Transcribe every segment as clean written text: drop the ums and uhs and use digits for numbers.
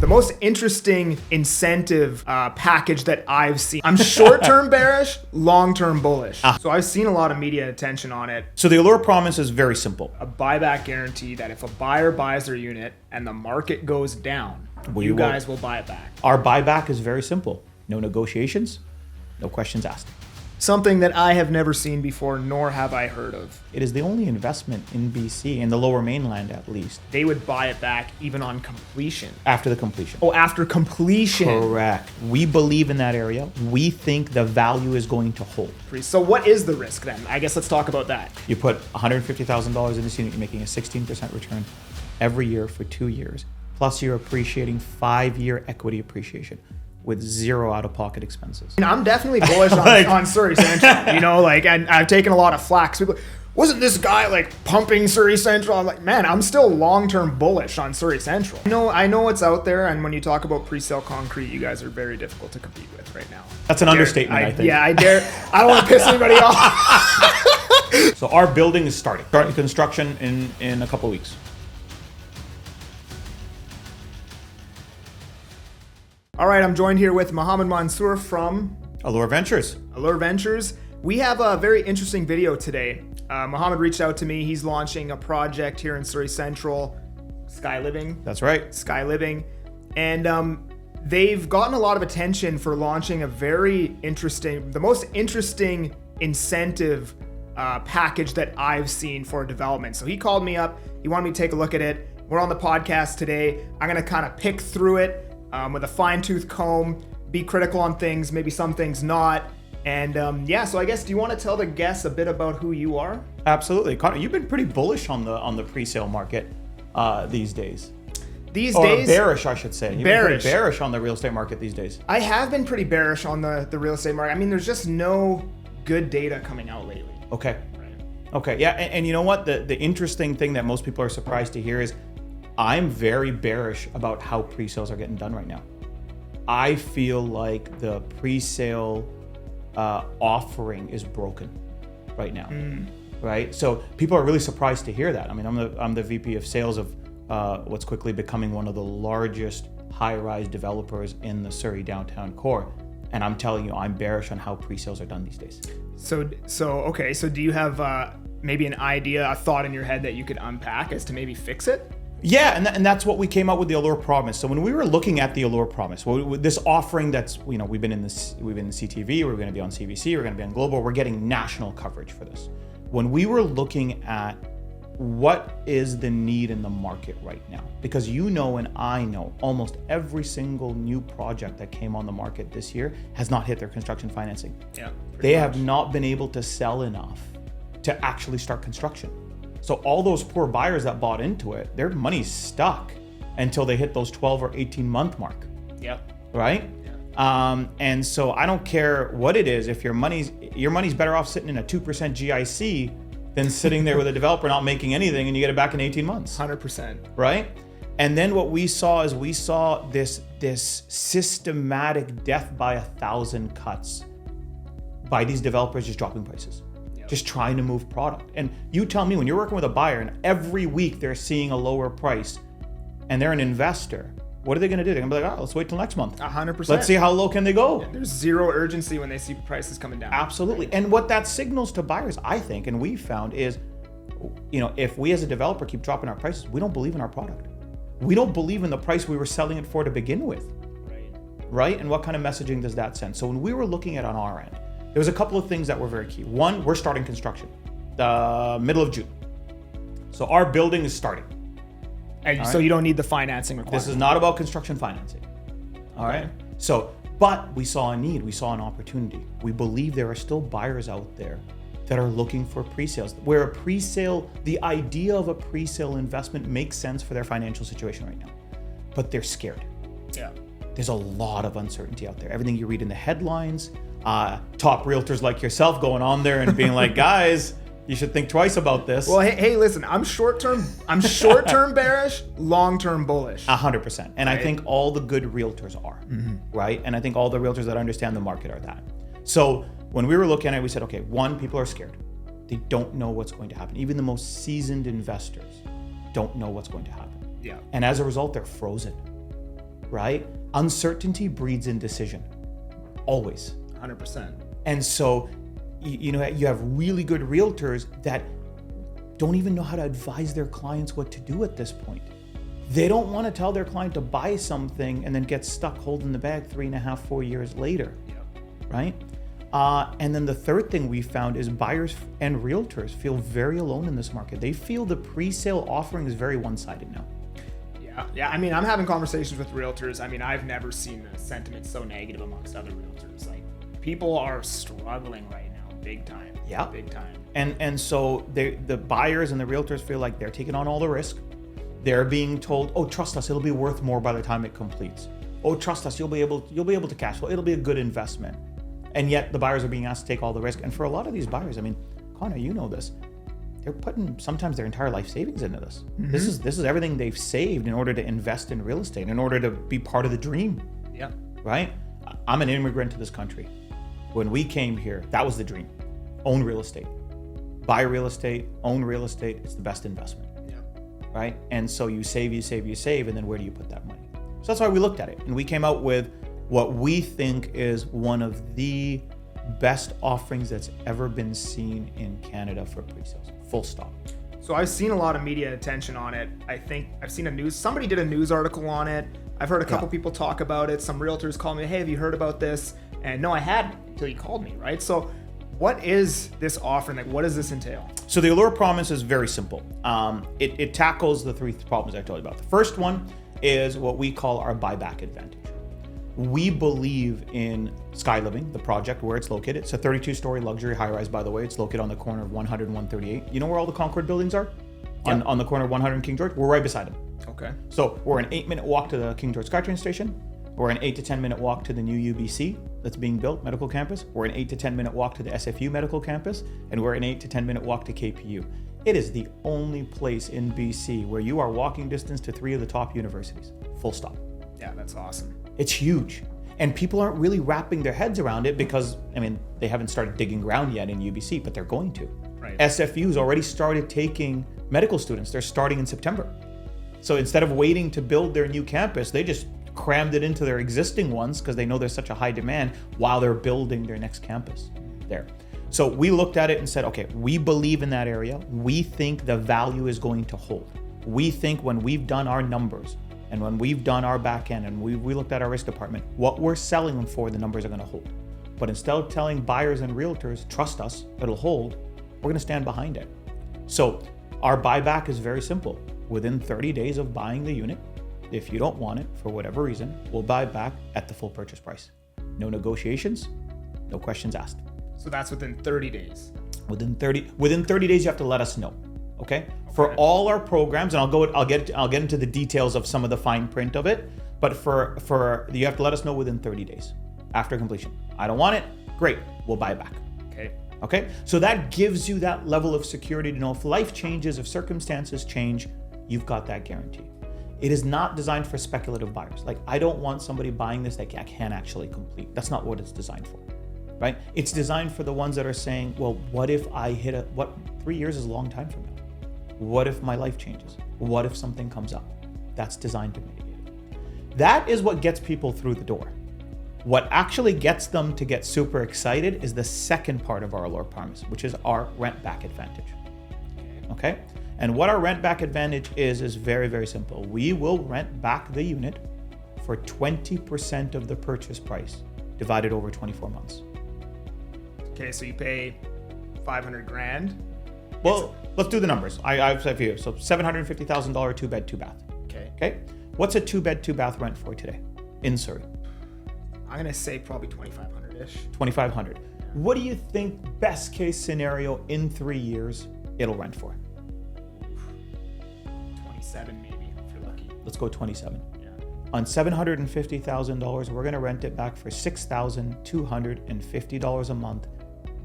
the most interesting incentive package that I've seen. I'm short-term bearish, long-term bullish. So I've seen a lot of media attention on it. So the Allure Promise is very simple. A buyback guarantee that if a buyer buys their unit and the market goes down, you guys will buy it back. Our buyback is very simple. No negotiations, no questions asked. Something that I have never seen before, nor have I heard of. It is the only investment in BC, in the lower mainland at least. They would buy it back even on completion. After the completion. Oh, after completion. Correct. We believe in that area. We think the value is going to hold. So what is the risk then? I guess let's talk about that. You put $150,000 in this unit, you're making a 16% return every year for 2 years. Plus you're appreciating 5-year equity appreciation with 0 out-of-pocket expenses. And I'm definitely bullish on Surrey Central. You know, like, and I've taken a lot of flack. People, wasn't this guy like pumping Surrey Central? I'm like, man, I'm still long-term bullish on Surrey Central. I know it's out there, and when you talk about pre-sale concrete, you guys are very difficult to compete with right now. That's an understatement, I think. Yeah, I don't want to piss anybody off. So our building is starting construction in a couple of weeks. All right, I'm joined here with Mohamed Mansour from Allure Ventures. Allure Ventures. We have a very interesting video today. Mohamed reached out to me. He's launching a project here in Surrey Central, SkyLiving. That's right. SkyLiving. And they've gotten a lot of attention for launching a very interesting, the most interesting incentive package that I've seen for development. So he called me up. He wanted me to take a look at it. We're on the podcast today. I'm going to kind of pick through it with a fine-tooth comb, be critical on things, maybe some things not. And so I guess, do you want to tell the guests a bit about who you are? Absolutely. Connor, you've been pretty bullish on the pre-sale market these days. These days? Bearish, I should say. You've been pretty bearish on the real estate market these days. I have been pretty bearish on the real estate market. I mean, there's just no good data coming out lately. Okay. Right. Okay, yeah, and you know what? The interesting thing that most people are surprised to hear is I'm very bearish about how pre-sales are getting done right now. I feel like the pre-sale offering is broken right now, right? So people are really surprised to hear that. I mean, I'm the VP of sales of what's quickly becoming one of the largest high-rise developers in the Surrey downtown core, and I'm telling you, I'm bearish on how pre-sales are done these days. So do you have maybe an idea, a thought in your head that you could unpack as to maybe fix it? Yeah, and that's what we came up with the Allure Promise. So when we were looking at the Allure Promise, this offering that's, you know, we've been in CTV, we're going to be on CBC, we're going to be on Global, we're getting national coverage for this. When we were looking at what is the need in the market right now, because you know and I know almost every single new project that came on the market this year has not hit their construction financing. Yeah, they have not been able to sell enough to actually start construction. So all those poor buyers that bought into it, their money's stuck until they hit those 12 or 18 month mark. Yep. Right? Yeah. And so I don't care what it is, if your money's better off sitting in a 2% GIC than sitting there with a developer not making anything and you get it back in 18 months. 100%. Right? And then what we saw is this systematic death by 1,000 cuts by these developers just dropping prices. Just trying to move product. And you tell me, when you're working with a buyer and every week they're seeing a lower price and they're an investor, what are they going to do? They're going to be like, let's wait till next month. 100%. Let's see how low can they go. Yeah, there's zero urgency when they see prices coming down. Absolutely. And what that signals to buyers, I think, and we found is, you know, if we as a developer keep dropping our prices, we don't believe in our product. We don't believe in the price we were selling it for to begin with. Right? And what kind of messaging does that send? So when we were looking at on our end, there was a couple of things that were very key. One, we're starting construction, the middle of June. So our building is starting. And so you don't need the financing requirement. This is not about construction financing. All right. So, but we saw a need, we saw an opportunity. We believe there are still buyers out there that are looking for pre-sales, where a pre-sale, the idea of a pre-sale investment makes sense for their financial situation right now, but they're scared. Yeah. There's a lot of uncertainty out there. Everything you read in the headlines, top realtors like yourself going on there and being like, guys, you should think twice about this. Well, hey, listen, I'm short-term bearish, long-term bullish. 100%. And right? I think all the good realtors are, right? And I think all the realtors that understand the market are that. So when we were looking at it, we said, okay, one, people are scared. They don't know what's going to happen. Even the most seasoned investors don't know what's going to happen. Yeah. And as a result, they're frozen. right? Uncertainty breeds indecision, always. 100%. And so, you have really good realtors that don't even know how to advise their clients what to do at this point. They don't want to tell their client to buy something and then get stuck holding the bag 3.5, 4 years later, right? And then the third thing we found is buyers and realtors feel very alone in this market. They feel the pre-sale offering is very one-sided now. Yeah. I mean, I'm having conversations with realtors. I mean, I've never seen the sentiment so negative amongst other realtors. Like, people are struggling right now, big time. Yeah, big time. And so the buyers and the realtors feel like they're taking on all the risk. They're being told, "Oh, trust us, it'll be worth more by the time it completes. Oh, trust us, you'll be able to cash flow. It'll be a good investment." And yet the buyers are being asked to take all the risk. And for a lot of these buyers, I mean, Connor, you know this, they're putting sometimes their entire life savings into this. Mm-hmm. This is everything they've saved in order to invest in real estate, in order to be part of the dream. Yeah. Right? I'm an immigrant to this country. When we came here, that was the dream. Own real estate. Buy real estate, own real estate. It's the best investment. Yeah. Right? And so you save, and then where do you put that money? So that's why we looked at it. And we came out with what we think is one of the best offerings that's ever been seen in Canada for pre-sales. Full stop. So I've seen a lot of media attention on it. I think I've seen somebody did a news article on it. I've heard a couple people talk about it. Some realtors call me, "Hey, have you heard about this?" And no, I hadn't until you called me, right? So what is this offering? Like, what does this entail? So the Allure Promise is very simple. It tackles the three problems I told you about. The first one is what we call our buyback advantage. We believe in SkyLiving, the project where it's located. It's a 32-story luxury high-rise, by the way. It's located on the corner of 100 and 138. You know where all the Concord buildings are? Yeah. On the corner of 100 and King George? We're right beside them. Okay. So we're an 8-minute walk to the King George SkyTrain station. We're an 8 to 10 minute walk to the new UBC that's being built, medical campus. We're an 8 to 10 minute walk to the SFU medical campus. And we're an 8 to 10 minute walk to KPU. It is the only place in BC where you are walking distance to 3 of the top universities. Full stop. Yeah, that's awesome. It's huge. And people aren't really wrapping their heads around it because, I mean, they haven't started digging ground yet in UBC, but they're going to. Right. SFU's already started taking medical students. They're starting in September. So instead of waiting to build their new campus, they just crammed it into their existing ones because they know there's such a high demand while they're building their next campus there. So we looked at it and said, okay, we believe in that area. We think the value is going to hold. We think when we've done our numbers and when we've done our back end and we looked at our risk department, what we're selling them for, the numbers are going to hold. But instead of telling buyers and realtors, trust us, it'll hold, we're going to stand behind it. So our buyback is very simple. Within 30 days of buying the unit, if you don't want it for whatever reason, we'll buy back at the full purchase price. No negotiations, no questions asked. So that's within 30 days. Within 30 days, you have to let us know. Okay? For all our programs, and I'll get into the details of some of the fine print of it, but for you have to let us know within 30 days after completion. I don't want it. Great, we'll buy it back. Okay? So that gives you that level of security to know if life changes, if circumstances change, you've got that guarantee. It is not designed for speculative buyers. Like, I don't want somebody buying this that can't actually complete. That's not what it's designed for, right? It's designed for the ones that are saying, well, what if I 3 years is a long time from now. What if my life changes? What if something comes up? That's designed to mitigate it. That is what gets people through the door. What actually gets them to get super excited is the second part of our Allure Promise, which is our rent back advantage. Okay? And what our rent back advantage is very, very simple. We will rent back the unit for 20% of the purchase price divided over 24 months. Okay, so you pay 500 grand. Well, let's do the numbers. I've said for you. So $750,000 2-bed, 2-bath. Okay. What's a 2-bed, 2-bath rent for today in Surrey? I'm going to say probably 2,500-ish. 2,500. What do you think best case scenario in 3 years it'll rent for? 27 maybe, if you're lucky. Let's go 27. Yeah. On $750,000, we're going to rent it back for $6,250 a month,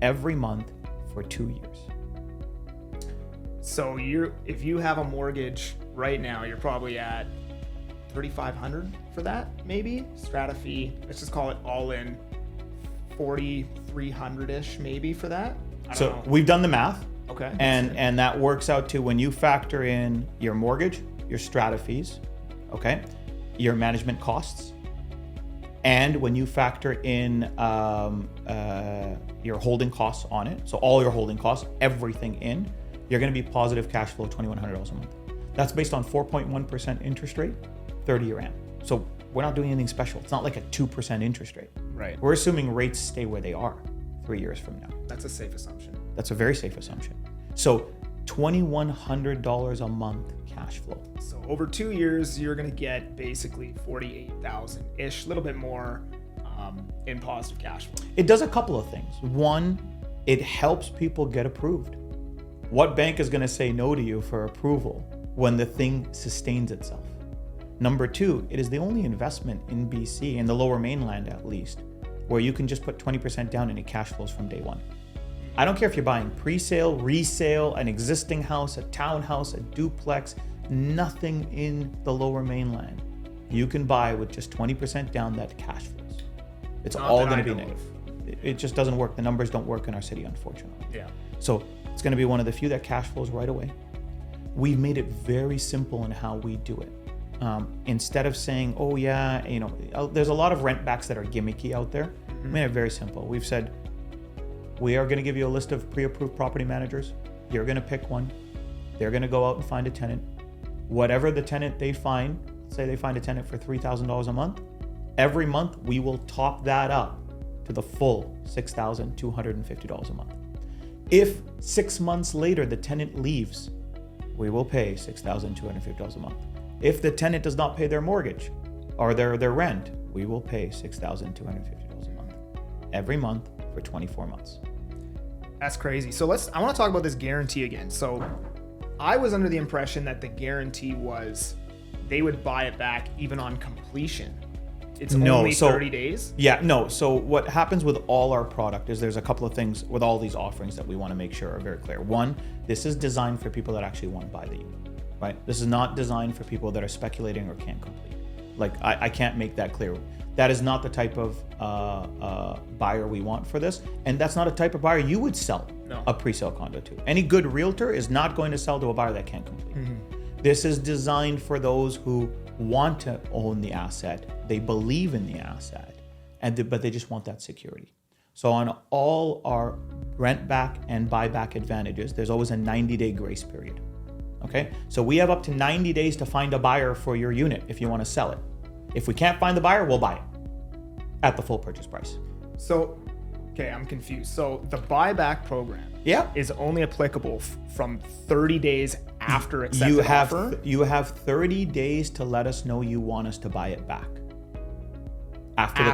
every month for 2 years. So if you have a mortgage right now, you're probably at $3,500 for that, maybe. Strata fee, let's just call it all in $4,300-ish maybe for that. I don't know. We've done the math. Okay. And that works out to when you factor in your mortgage, your strata fees, okay, your management costs, and when you factor in your holding costs on it, so all your holding costs, everything in, you're going to be positive cash flow $2,100 a month. That's based on 4.1% interest rate, 30-year AM. So we're not doing anything special. It's not like a 2% interest rate. Right. We're assuming rates stay where they are 3 years from now. That's a safe assumption. That's a very safe assumption. So $2,100 a month cash flow. So over 2 years, you're going to get basically 48,000-ish, a little bit more in positive cash flow. It does a couple of things. One, it helps people get approved. What bank is going to say no to you for approval when the thing sustains itself? Number two, it is the only investment in BC, in the lower mainland at least, where you can just put 20% down and it cash flows from day one. I don't care if you're buying pre-sale, resale, an existing house, a townhouse, a duplex, nothing in the lower mainland. You can buy with just 20% down that cash flows. It's all going to be negative. It just doesn't work. The numbers don't work in our city, unfortunately. Yeah. So it's going to be one of the few that cash flows right away. We've made it very simple in how we do it. Instead of saying, oh yeah, there's a lot of rent backs that are gimmicky out there. We made it very simple. We've said, we are going to give you a list of pre-approved property managers. You're going to pick one. They're going to go out and find a tenant. Whatever the tenant they find, say they find a tenant for $3,000 a month, every month we will top that up to the full $6,250 a month. If 6 months later the tenant leaves, we will pay $6,250 a month. If the tenant does not pay their mortgage or their rent, we will pay $6,250 a month every month for 24 months. That's crazy. So I want to talk about this guarantee again. So I was under the impression that the guarantee was they would buy it back even on completion. It's only 30 days? Yeah, no. So what happens with all our product is there's a couple of things with all these offerings that we want to make sure are very clear. One, this is designed for people that actually want to buy the unit, right? This is not designed for people that are speculating or can't complete. Like, I can't make that clear. That is not the type of buyer we want for this. And that's not a type of buyer you would sell a pre-sale condo to. Any good realtor is not going to sell to a buyer that can't complete. This is designed for those who want to own the asset, they believe in the asset, but they just want that security. So on all our rent back and buyback advantages, there's always a 90-day grace period. Okay, so we have up to 90 days to find a buyer for your unit if you want to sell it. If we can't find the buyer, we'll buy it at the full purchase price. So, okay, I'm confused. So the buyback program is only applicable from 30 days after accepting offer? You have 30 days to let us know you want us to buy it back. After the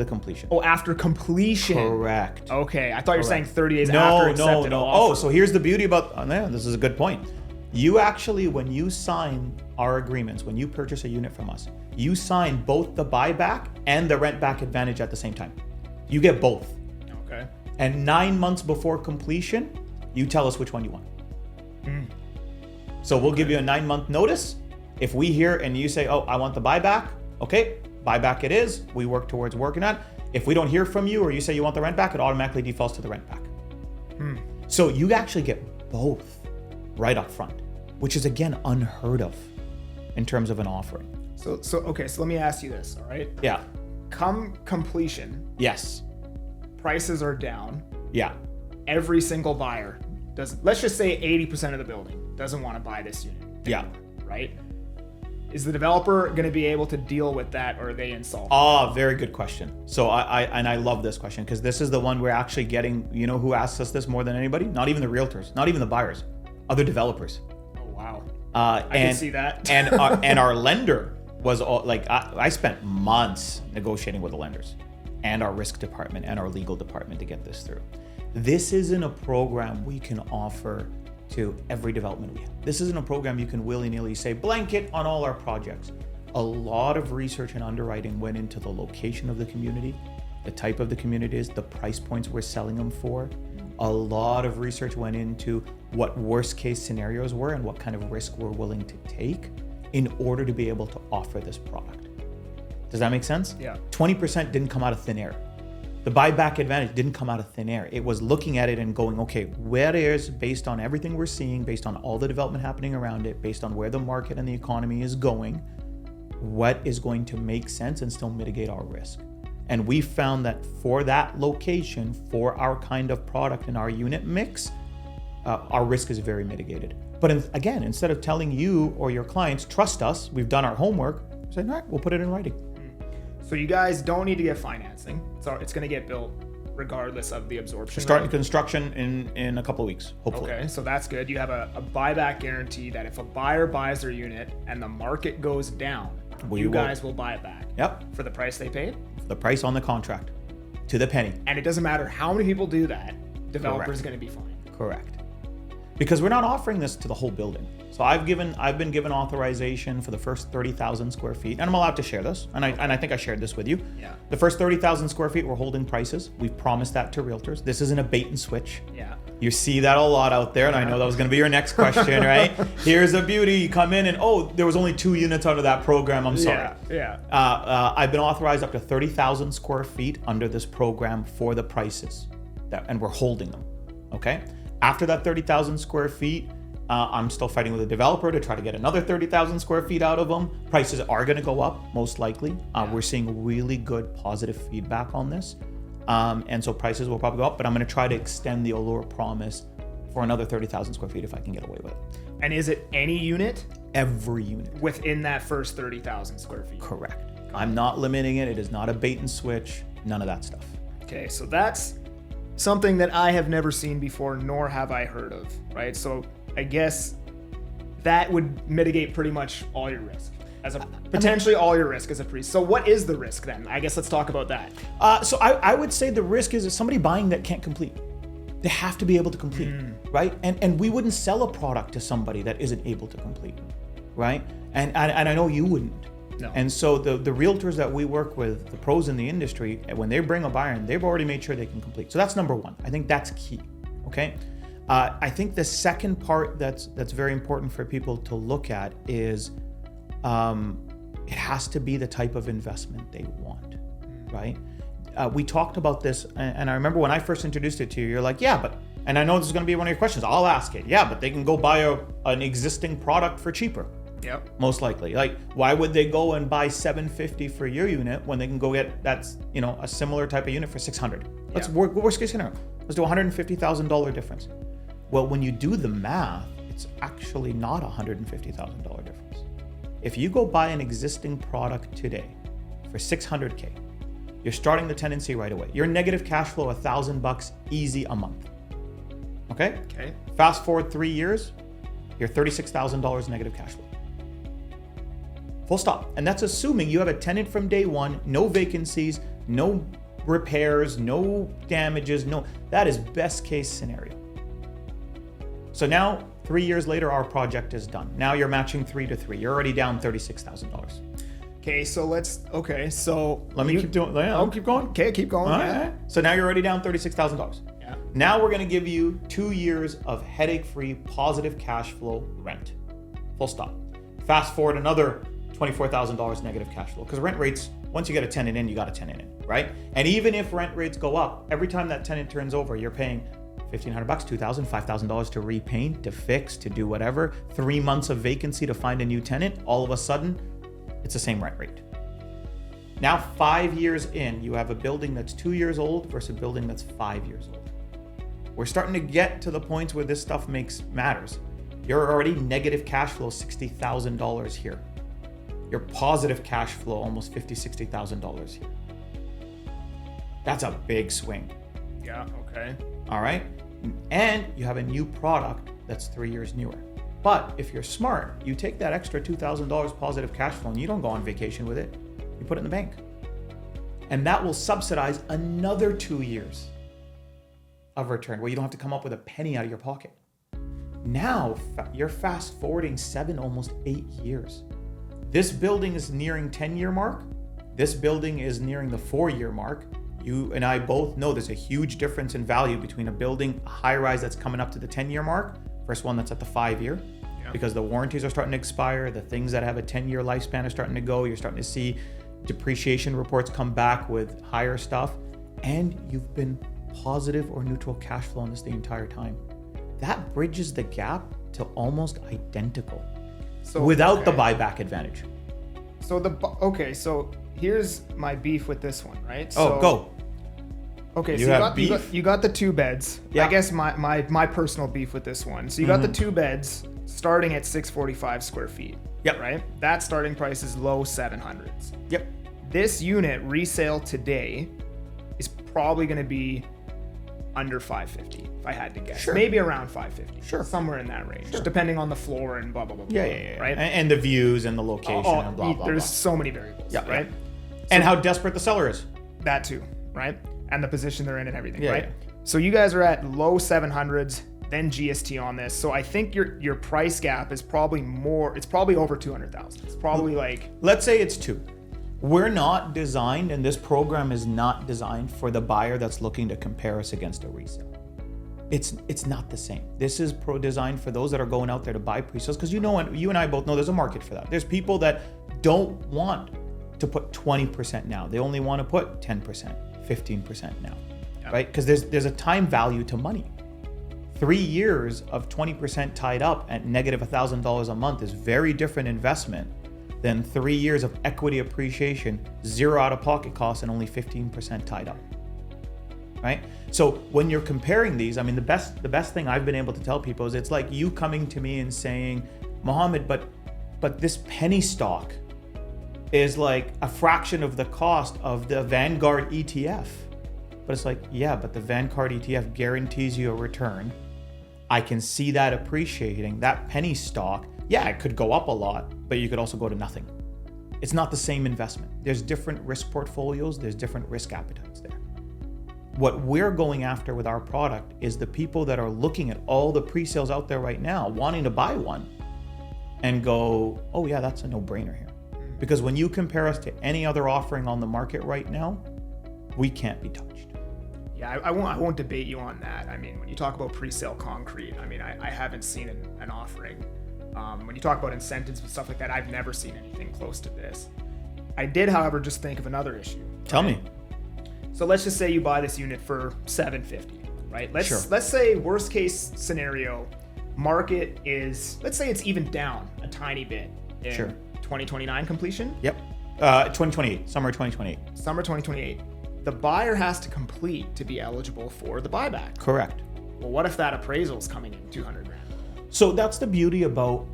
completion. Oh, after completion. Correct. Okay, I thought you were saying 30 days after accepted offer. Oh, so here's the beauty about, this is a good point. You actually, when you sign our agreements, when you purchase a unit from us, you sign both the buyback and the rent back advantage at the same time. You get both. Okay. And 9 months before completion, you tell us which one you want. So we'll give you a 9-month notice. If we hear and you say, oh, I want the buyback, okay, buyback it is. We work towards working on it. If we don't hear from you or you say you want the rent back, it automatically defaults to the rent back. So you actually get both right up front, which is again unheard of in terms of an offering. So let me ask you this, all right? Yeah. Come completion. Yes. Prices are down. Yeah. Every single buyer let's just say 80% of the building doesn't want to buy this unit anymore, right? Is the developer going to be able to deal with that, or are they insolvent? Very good question. So I love this question because this is the one we're actually getting. You know who asks us this more than anybody? Not even the realtors, not even the buyers, other developers. Oh wow. I can see that. and our lender was I spent months negotiating with the lenders and our risk department and our legal department to get this through. This isn't a program we can offer to every development we have. This isn't a program you can willy-nilly say blanket on all our projects. A lot of research and underwriting went into the location of the community, the type of the communities, the price points we're selling them for. A lot of research went into what worst case scenarios were and what kind of risk we're willing to take in order to be able to offer this product. Does that make sense? Yeah. 20% didn't come out of thin air. The buyback advantage didn't come out of thin air. It was looking at it and going, okay, where is, based on everything we're seeing, based on all the development happening around it, based on where the market and the economy is going, what is going to make sense and still mitigate our risk. And we found that for that location, for our kind of product in our unit mix, our risk is very mitigated. But again, instead of telling you or your clients, trust us, we've done our homework, say, all right, we'll put it in writing. So you guys don't need to get financing. So it's going to get built regardless of the absorption. Starting construction in a couple of weeks, hopefully. Okay, so that's good. You have a buyback guarantee that if a buyer buys their unit and the market goes down, you guys will buy it back. Yep. For the price they paid? The price on the contract, to the penny. And it doesn't matter how many people do that, developer's going to be fine. Correct. Because we're not offering this to the whole building. So I've been given authorization for the first 30,000 square feet, and I'm allowed to share this, and I think I shared this with you. Yeah. The first 30,000 square feet, we're holding prices. We've promised that to realtors. This isn't a bait and switch. Yeah. You see that a lot out there, and I know that was going to be your next question, right? Here's a beauty. You come in and, oh, there was only 2 units out of that program. I'm sorry. Yeah. I've been authorized up to 30,000 square feet under this program for the prices, and we're holding them, okay? After that 30,000 square feet, I'm still fighting with the developer to try to get another 30,000 square feet out of them. Prices are going to go up, most likely. We're seeing really good positive feedback on this. And so prices will probably go up, but I'm going to try to extend the Allure Promise for another 30,000 square feet if I can get away with it. And is it any unit? Every unit. Within that first 30,000 square feet? Correct. I'm not limiting it. It is not a bait and switch. None of that stuff. Okay, so that's something that I have never seen before, nor have I heard of, right? So I guess that would mitigate pretty much all your risk. Potentially all your risk as a priest. So what is the risk then? I guess let's talk about that. So I would say the risk is somebody buying that can't complete. They have to be able to complete, right? And we wouldn't sell a product to somebody that isn't able to complete, right? And I know you wouldn't. No. And so the realtors that we work with, the pros in the industry, when they bring a buyer in, they've already made sure they can complete. So that's number one. I think that's key, okay? I think the second part that's very important for people to look at is it has to be the type of investment they want, right? We talked about this, and I remember when I first introduced it to you, you're like, yeah, but, and I know this is going to be one of your questions, I'll ask it. Yeah, but they can go buy an existing product for cheaper. Yep. Most likely. Like, why would they go and buy $750 for your unit when they can go get a similar type of unit for $600? Let's worst case scenario. Let's do $150,000 difference. Well, when you do the math, it's actually not $150,000 difference. If you go buy an existing product today for $600K, you're starting the tenancy right away. Your negative cash flow, $1,000 easy a month. Okay? Okay. Fast forward 3 years, you're $36,000 negative cash flow. Full stop. And that's assuming you have a tenant from day one, no vacancies, no repairs, no damages, that is best case scenario. So now, 3 years later, our project is done. Now you're matching 3 to 3. You're already down $36,000. Okay, so let me keep doing. Yeah, I'll keep going. Okay, keep going. All right. So now you're already down $36,000. Yeah. Now we're going to give you 2 years of headache-free, positive cash flow rent. Full stop. Fast forward another $24,000 negative cash flow, because rent rates, once you get a tenant in, you got a tenant in, right? And even if rent rates go up, every time that tenant turns over, you're paying $1,500, $2,000, $5,000 to repaint, to fix, to do whatever. 3 months of vacancy to find a new tenant. All of a sudden, it's the same rent rate. Now, 5 years in, you have a building that's 2 years old versus a building that's 5 years old. We're starting to get to the points where this stuff matters. You're already negative cash flow $60,000 here. Your positive cash flow almost $50,000, $60,000 here. That's a big swing. Yeah, okay. All right. And you have a new product that's 3 years newer. But if you're smart, you take that extra $2,000 positive cash flow and you don't go on vacation with it. You put it in the bank. And that will subsidize another 2 years of return where you don't have to come up with a penny out of your pocket. Now you're fast forwarding 7, almost 8 years. This building is nearing 10-year mark. This building is nearing the 4-year mark. You and I both know there's a huge difference in value between a building, a high-rise that's coming up to the 10-year mark versus one that's at the 5-year. Yeah. Because the warranties are starting to expire. The things that have a 10-year lifespan are starting to go. You're starting to see depreciation reports come back with higher stuff. And you've been positive or neutral cash flow on this the entire time. That bridges the gap to almost identical without the buyback advantage. So here's my beef with this one, right? Oh, go. Okay, You so have beef? you got the 2 beds. Yeah. I guess my personal beef with this one. So you got the 2 beds starting at 645 square feet. Yep. Right? That starting price is low 700s. Yep. This unit resale today is probably going to be under 550 if I had to guess. Sure. Maybe around 550. Sure. Somewhere in that range, Sure. depending on the floor and blah blah blah. Yeah. Right? And the views and the location and blah, blah, There's blah. so many variables, Yeah, right? And how desperate the seller is. That too, right? And the position they're in and everything, Yeah, right? yeah. So you guys are at low 700s, then GST on this. So I think your price gap is probably more. It's probably over 200,000. It's probably like, Let's say it's 2. We're not designed, and this program is not designed for the buyer that's looking to compare us against a resale. It's not the same. This is designed for those that are going out there to buy pre-sales, because you and I both know there's a market for that. There's people that don't want to put 20% now. They only want to put 10%, 15% now, right? Because there's a time value to money. 3 years of 20% tied up at negative $1,000 a month is very different investment than 3 years of equity appreciation, 0 out-of-pocket costs, and only 15% tied up, right? So when you're comparing these, I mean, the best thing I've been able to tell people is it's like you coming to me and saying, Mohamed, but this penny stock is like a fraction of the cost of the Vanguard ETF. But it's like, yeah, but the Vanguard ETF guarantees you a return. I can see that appreciating. That penny stock, yeah, it could go up a lot, but you could also go to nothing. It's not the same investment. There's different risk portfolios. There's different risk appetites there. What we're going after with our product is the people that are looking at all the pre-sales out there right now, wanting to buy one and go, oh yeah, that's a no-brainer here. Because when you compare us to any other offering on the market right now, we can't be touched. yeah, I won't debate you on that. I mean, when you talk about pre-sale concrete, I mean, I haven't seen an offering. When you talk about incentives and stuff like that, I've never seen anything close to this. I did, however, just think of another issue. Tell me. So let's just say you buy this unit for $750, right? Sure. Let's say worst case scenario, market is, let's say it's even down a tiny bit in Sure. 2029 completion. Yep. 2028, summer 2028. Summer 2028. The buyer has to complete to be eligible for the buyback. Correct. Well, what if that appraisal is coming in 200 grand? So that's the beauty about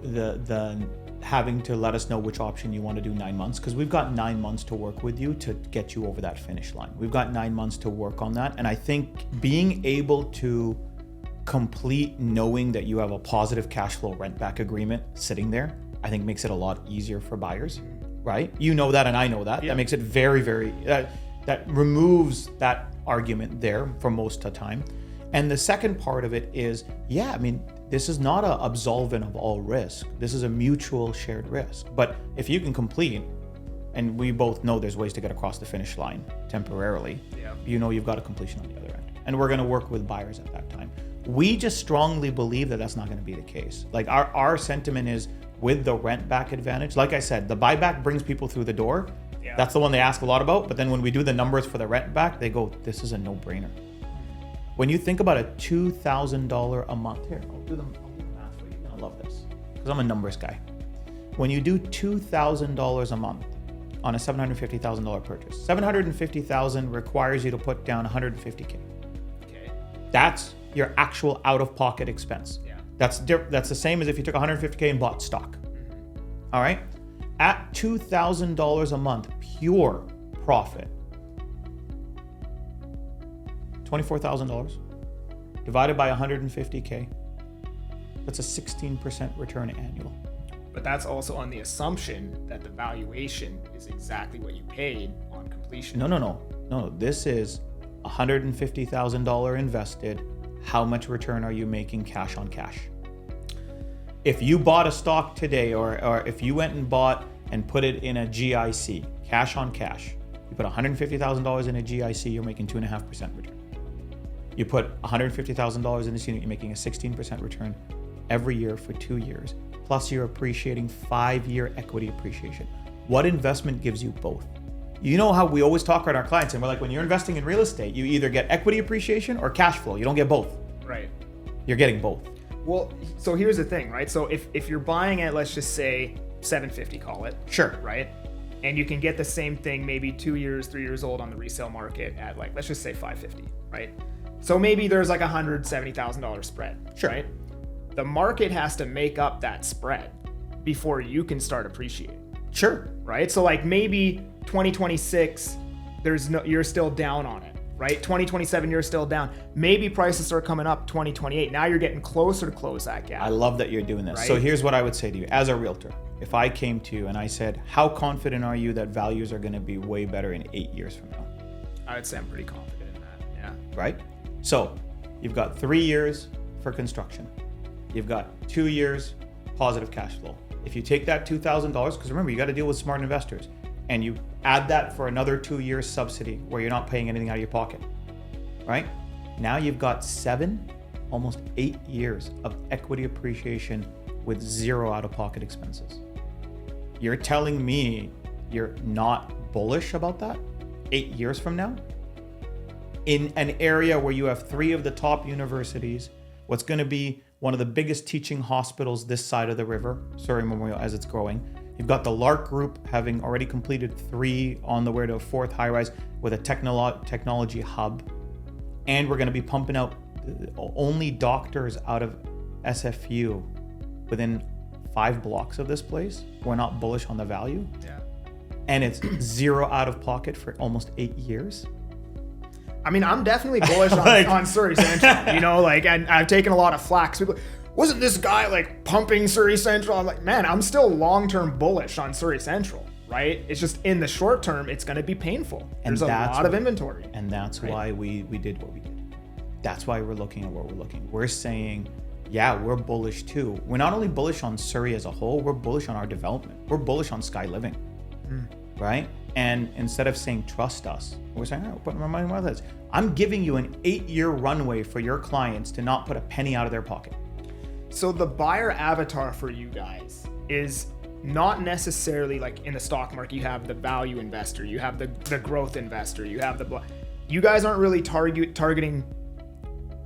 the having to let us know which option you want to do 9 months, because we've got 9 months to work with you to get you over that finish line. We've got 9 months to work on that. And I think being able to complete knowing that you have a positive cash flow rent back agreement sitting there, I think makes it a lot easier for buyers, right? You know that and I know that. Yeah. That makes it very, very, that removes that argument there for most of the time. And the second part of it is, yeah, I mean, this is not a absolvent of all risk. This is a mutual shared risk. But if you can complete, and we both know there's ways to get across the finish line temporarily, Yeah. you know you've got a completion on the other end. And we're going to work with buyers at that time. We just strongly believe that that's not going to be the case. Like our sentiment is with the rent back advantage. Like I said, the buyback brings people through the door. Yeah. That's the one they ask a lot about. But then when we do the numbers for the rent back, they go, this is a no-brainer. When you think about a $2,000 a month, here, I'll do the math for you. I love this because I'm a numbers guy. When you do $2,000 a month on a $750,000 purchase, $750,000 requires you to put down $150K. Okay. That's your actual out-of-pocket expense. Yeah. That's the same as if you took $150K and bought stock. All right? At $2,000 a month, pure profit, $24,000 divided by $150K, that's a 16% return annual. But that's also on the assumption that the valuation is exactly what you paid on completion. No. This is $150,000 invested. How much return are you making cash on cash? If you bought a stock today, or if you went and bought and put it in a GIC, cash on cash, you put $150,000 in a GIC, you're making 2.5% return. You put $150,000 in this unit, you're making a 16% return every year for 2 years. Plus you're appreciating 5-year equity appreciation. What investment gives you both? You know how we always talk about our clients, and we're like, when you're investing in real estate, you either get equity appreciation or cash flow. You don't get both. Right. You're getting both. Well, so here's the thing, right? So if you're buying at, let's just say, 750, call it. Sure. Right? And you can get the same thing maybe 2 years, 3 years old on the resale market at like, let's just say 550, right? So maybe there's like $170,000 spread, Sure. right? The market has to make up that spread before you can start appreciating. Sure. Right? So like maybe 2026, you're still down on it, right? 2027, you're still down. Maybe prices start coming up 2028. Now you're getting closer to close that gap. I love that you're doing this. Right? So here's what I would say to you as a realtor. If I came to you and I said, how confident are you that values are going to be way better in 8 years from now? I would say I'm pretty confident in that. Yeah. Right? So you've got 3 years for construction. You've got 2 years positive cash flow. If you take that $2,000, because remember, you got to deal with smart investors, and you add that for another 2 years subsidy where you're not paying anything out of your pocket, right? Now you've got 7, almost 8 years of equity appreciation with 0 out-of-pocket expenses. You're telling me you're not bullish about that 8 years from now? In an area where you have 3 of the top universities, what's going to be one of the biggest teaching hospitals this side of the river, Surrey Memorial, as it's growing. You've got the Lark Group having already completed 3 on the way to a 4th high-rise with a technology hub. And we're going to be pumping out only doctors out of SFU within 5 blocks of this place. We're not bullish on the value. Yeah. And it's 0 out of pocket for almost 8 years. I mean, I'm definitely bullish on Surrey Central, you know, like, and I've taken a lot of flack. People, wasn't this guy like pumping Surrey Central? I'm like, man, I'm still long-term bullish on Surrey Central, right? It's just in the short term, it's going to be painful. There's a lot of inventory. And that's why we did what we did. That's why we're looking at what we're looking. We're saying, yeah, we're bullish too. We're not only bullish on Surrey as a whole, we're bullish on our development. We're bullish on SkyLiving, right? And instead of saying, trust us, we're saying, all right, we're putting our money where it is. I'm giving you an 8-year runway for your clients to not put a penny out of their pocket. So the buyer avatar for you guys is not necessarily like in the stock market, you have the value investor, you have the growth investor, you have you guys aren't really targeting,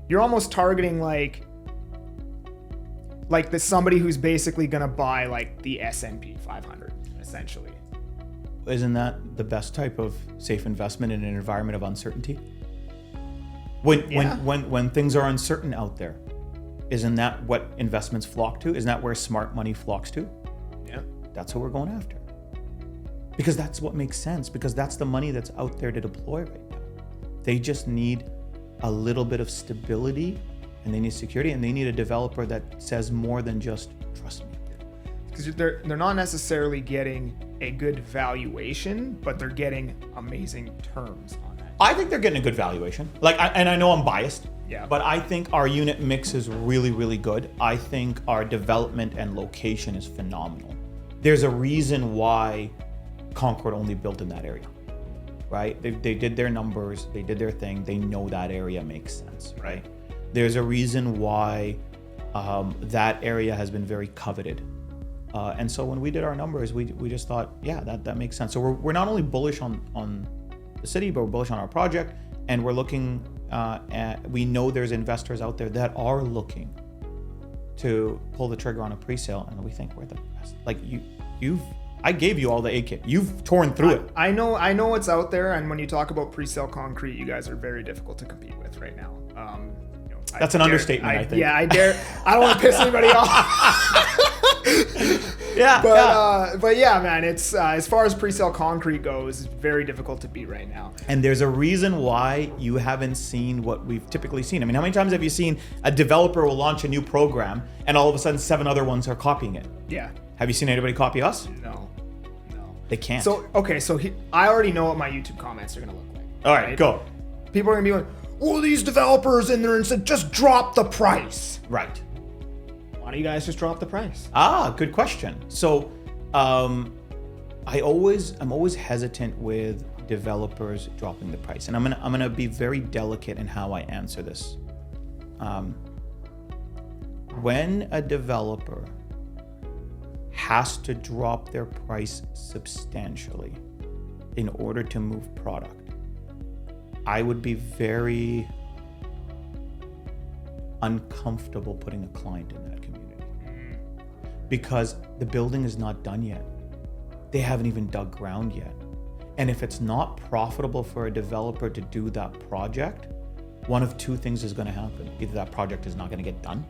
you're almost targeting like somebody who's basically going to buy like the S&P 500, essentially. Isn't that the best type of safe investment in an environment of uncertainty? When things are uncertain out there, isn't that what investments flock to? Isn't that where smart money flocks to? Yeah. That's what we're going after. Because that's what makes sense, because that's the money that's out there to deploy right now. They just need a little bit of stability, and they need security, and they need a developer that says more than just trust me. Because they're not necessarily getting a good valuation, but they're getting amazing terms on that. I think they're getting a good valuation. And I know I'm biased, yeah, but I think our unit mix is really, really good. I think our development and location is phenomenal. There's a reason why Concord only built in that area, right? They did their numbers, they did their thing, they know that area makes sense, right? There's a reason why that area has been very coveted. And so when we did our numbers, we just thought, yeah, that makes sense. So we're not only bullish on the city, but we're bullish on our project, and we're looking we know there's investors out there that are looking to pull the trigger on a pre-sale, and we think we're the best. Like I gave you all the A-kit. You've torn through it. I know what's out there, and when you talk about pre-sale concrete, you guys are very difficult to compete with right now. That's an understatement, I think. Yeah, I don't want to piss anybody off. But yeah, man, it's as far as pre-sale concrete goes, it's very difficult to beat right now. And there's a reason why you haven't seen what we've typically seen. I mean, how many times have you seen a developer will launch a new program and all of a sudden 7 other ones are copying it? Yeah. Have you seen anybody copy us? No. They can't. So I already know what my YouTube comments are gonna look like. All right, go. People are gonna be like, "Oh, these developers in there and said just drop the price." Right. Why don't you guys just drop the price? Good question. So, I'm always hesitant with developers dropping the price, and I'm gonna be very delicate in how I answer this. When a developer has to drop their price substantially in order to move product, I would be very uncomfortable putting a client in that community. because the building is not done yet. They haven't even dug ground yet. And if it's not profitable for a developer to do that project, one of two things is going to happen. Either that project is not going to get done,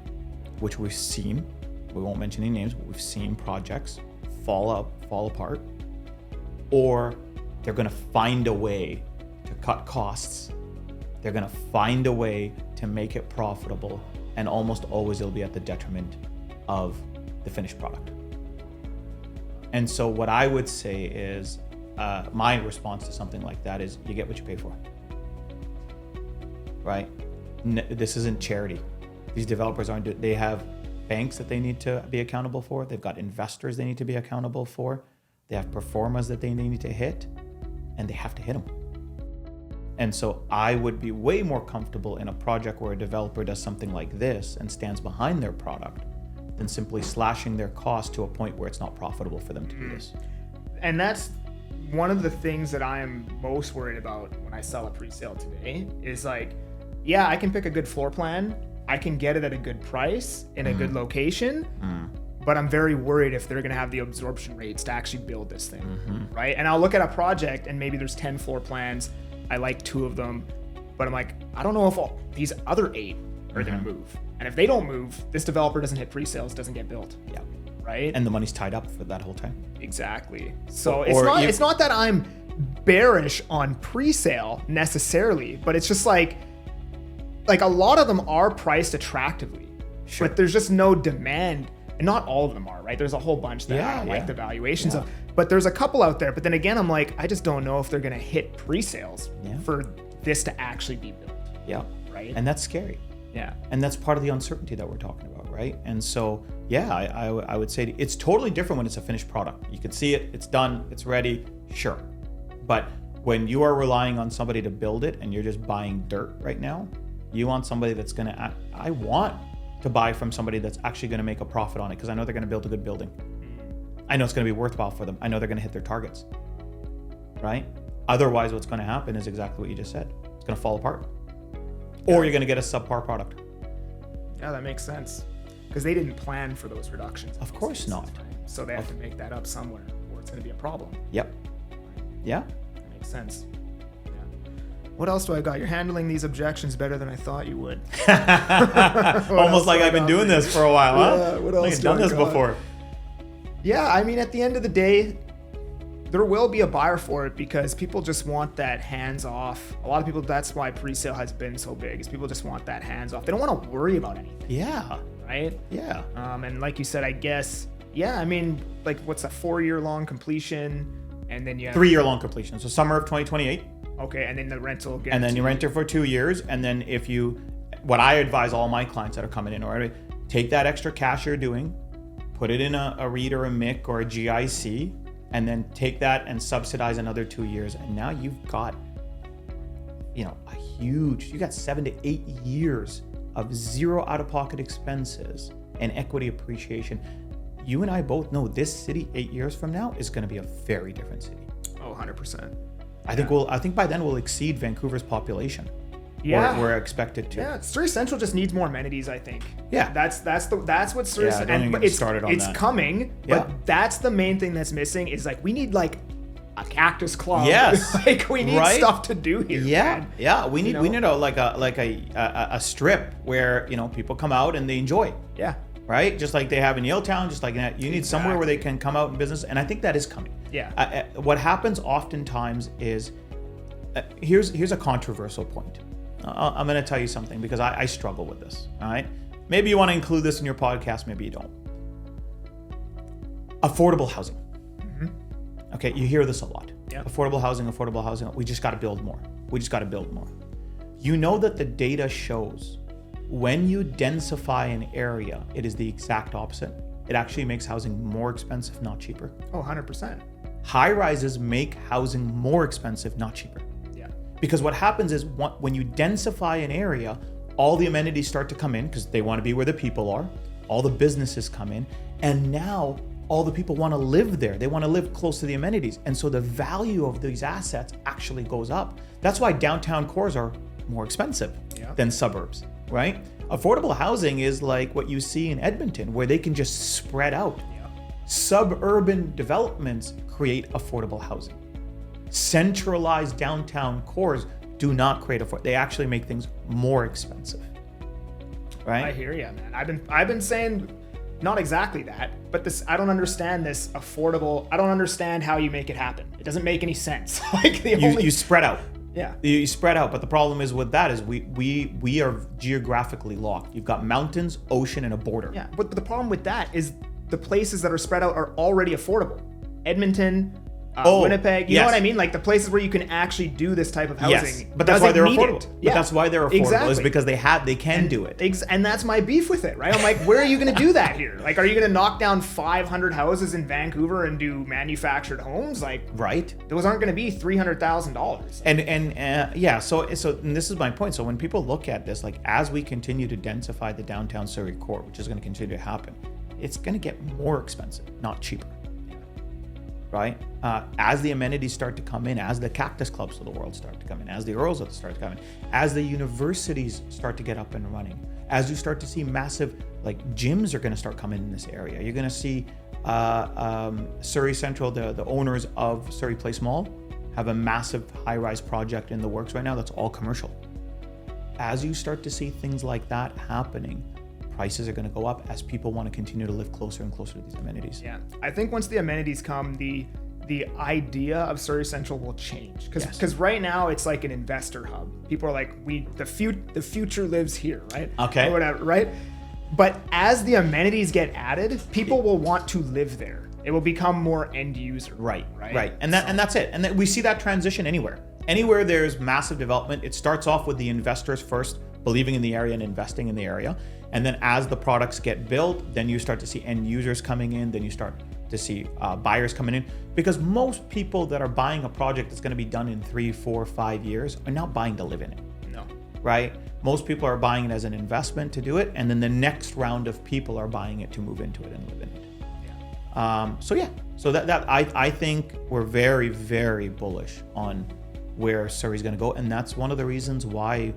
which we've seen. We won't mention any names, but we've seen projects fall apart, or they're going to find a way to cut costs. They're going to find a way to make it profitable, and almost always it'll be at the detriment of the finished product. And so what I would say is, my response to something like that is you get what you pay for, right? This isn't charity. These developers they have banks that they need to be accountable for. They've got investors they need to be accountable for. They have performers that they need to hit, and they have to hit them. And so I would be way more comfortable in a project where a developer does something like this and stands behind their product than simply slashing their cost to a point where it's not profitable for them to do this. And that's one of the things that I am most worried about when I sell a pre-sale today is like, yeah, I can pick a good floor plan. I can get it at a good price in a good location, but I'm very worried if they're going to have the absorption rates to actually build this thing, right? And I'll look at a project and maybe there's 10 floor plans. I like 2 of them, but I'm like, I don't know if these other 8 are going to move. And if they don't move, this developer doesn't hit pre-sales, doesn't get built. Yeah. Right? And the money's tied up for that whole time. Exactly. So it's not that I'm bearish on pre-sale necessarily, but it's just like a lot of them are priced attractively, but there's just no demand. And not all of them are, right? There's a whole bunch that I don't like the valuations of, but there's a couple out there. But then again, I'm like, I just don't know if they're going to hit pre-sales for this to actually be built. Yeah. Right. And that's scary. Yeah. And that's part of the uncertainty that we're talking about, right? And so, I would say it's totally different when it's a finished product. You can see it, it's done, it's ready, sure. But when you are relying on somebody to build it and you're just buying dirt right now, you want somebody that's going to, I want to buy from somebody that's actually going to make a profit on it because I know they're going to build a good building. I know it's going to be worthwhile for them. I know they're going to hit their targets, right? Otherwise, what's going to happen is exactly what you just said. It's going to fall apart. Or you're going to get a subpar product. Yeah, that makes sense. Because they didn't plan for those reductions. Of course not. So they have to make that up somewhere or it's going to be a problem. Yep. Yeah. That makes sense. Yeah. What else do I got? You're handling these objections better than I thought you would. Almost like I've been doing this for a while, huh? Yeah, what else I've done this before. Yeah, I mean, at the end of the day, there will be a buyer for it because people just want that hands off. A lot of people, that's why pre-sale has been so big, is people just want that hands off. They don't want to worry about anything. Yeah. Right? Yeah. And like you said, I guess, I mean, like what's a 4-year long completion? And then you have 3-year long completion. So summer of 2028. Okay, and then the rental guarantee. And then you rent it for 2 years. And then what I advise all my clients that are coming in, all right, take that extra cash you're doing, put it in a REIT or a MIC or a GIC, and then take that and subsidize another 2 years. And now you've got, you got 7 to 8 years of zero out-of-pocket expenses and equity appreciation. You and I both know this city 8 years from now is going to be a very different city. Oh, 100%. I think by then we'll exceed Vancouver's population. Yeah, we're expected to. Yeah, Surrey Central just needs more amenities, I think. Yeah, that's what Surrey. Yeah, don't even get started on it's that. coming, but that's the main thing that's missing. Is like we need like a cactus club. Yes, like we need stuff to do here. Yeah, man. yeah. We need a strip where people come out and they enjoy. Yeah. Right, just like they have in Yaletown, just like that. You need somewhere where they can come out in business, and I think that is coming. Yeah. What happens oftentimes is, here's a controversial point. I'm going to tell you something because I struggle with this. All right, maybe you want to include this in your podcast, maybe you don't. Affordable housing. Mm-hmm. Okay, you hear this a lot. Yeah. Affordable housing. We just got to build more. You know that the data shows when you densify an area, it is the exact opposite. It actually makes housing more expensive, not cheaper. Oh, 100%. High rises make housing more expensive, not cheaper. Yeah. Because what happens is when you densify an area, all the amenities start to come in because they want to be where the people are. All the businesses come in. And now all the people want to live there. They want to live close to the amenities. And so the value of these assets actually goes up. That's why downtown cores are more expensive than suburbs, right? Affordable housing is like what you see in Edmonton, where they can just spread out. Suburban developments create affordable housing. Centralized downtown cores do not create affordable. They actually make things more expensive. Right? I hear you, man. I've been saying not exactly that, but this, I don't understand this affordable. I don't understand how you make it happen. It doesn't make any sense. Like you spread out. Yeah. You spread out, but the problem is with that is we are geographically locked. You've got mountains, ocean, and a border. Yeah, but the problem with that is the places that are spread out are already affordable. Edmonton, Winnipeg, you know what I mean? Like the places where you can actually do this type of housing. Yes, but that's why they're affordable. Yeah. But that's why they're affordable is because they can do it. And that's my beef with it, right? I'm like, where are you going to do that here? Like, are you going to knock down 500 houses in Vancouver and do manufactured homes? Like, right? Those aren't going to be $300,000. And so and this is my point. So when people look at this, like as we continue to densify the downtown Surrey core, which is going to continue to happen, it's going to get more expensive, not cheaper. Right? As the amenities start to come in, as the cactus clubs of the world start to come in, as the Earls start to come in, as the universities start to get up and running, as you start to see massive, like gyms are going to start coming in this area. You're going to see Surrey Central, the owners of Surrey Place Mall, have a massive high-rise project in the works right now that's all commercial. As you start to see things like that happening, prices are going to go up as people want to continue to live closer and closer to these amenities. Yeah, I think once the amenities come, the idea of Surrey Central will change because right now it's like an investor hub. People are like, the future lives here, right? Okay. Or whatever, right? But as the amenities get added, people will want to live there. It will become more end user. Right. And that's it. And we see that transition anywhere. Anywhere there's massive development, it starts off with the investors first believing in the area and investing in the area. And then as the products get built, then you start to see end users coming in, then you start to see buyers coming in. Because most people that are buying a project that's going to be done in 3, 4, 5 years are not buying to live in it. No. Right? Most people are buying it as an investment to do it, and then the next round of people are buying it to move into it and live in it. Yeah. So that I think we're very, very bullish on where Surrey's going to go, and that's one of the reasons why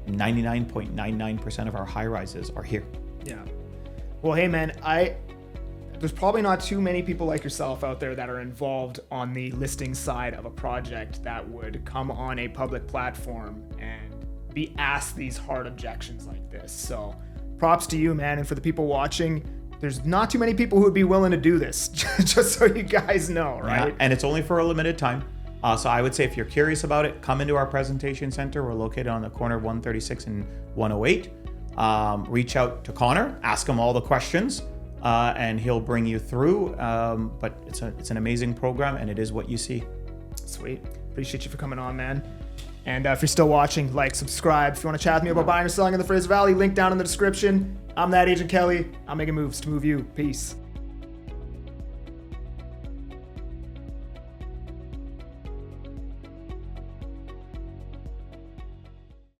99.99% of our high rises are here. Yeah. Well, hey man, there's probably not too many people like yourself out there that are involved on the listing side of a project that would come on a public platform and be asked these hard objections like this. So props to you, man. And for the people watching, there's not too many people who would be willing to do this, just so you guys know, right? Yeah, and it's only for a limited time. So I would say if you're curious about it, come into our presentation center. We're located on the corner of 136 and 108. Reach out to Connor, ask him all the questions, and he'll bring you through. But it's an amazing program, and it is what you see. Sweet. Appreciate you for coming on, man. And if you're still watching, like, subscribe. If you want to chat with me about buying or selling in the Fraser Valley, link down in the description. I'm that Agent Kelly. I'm making moves to move you. Peace.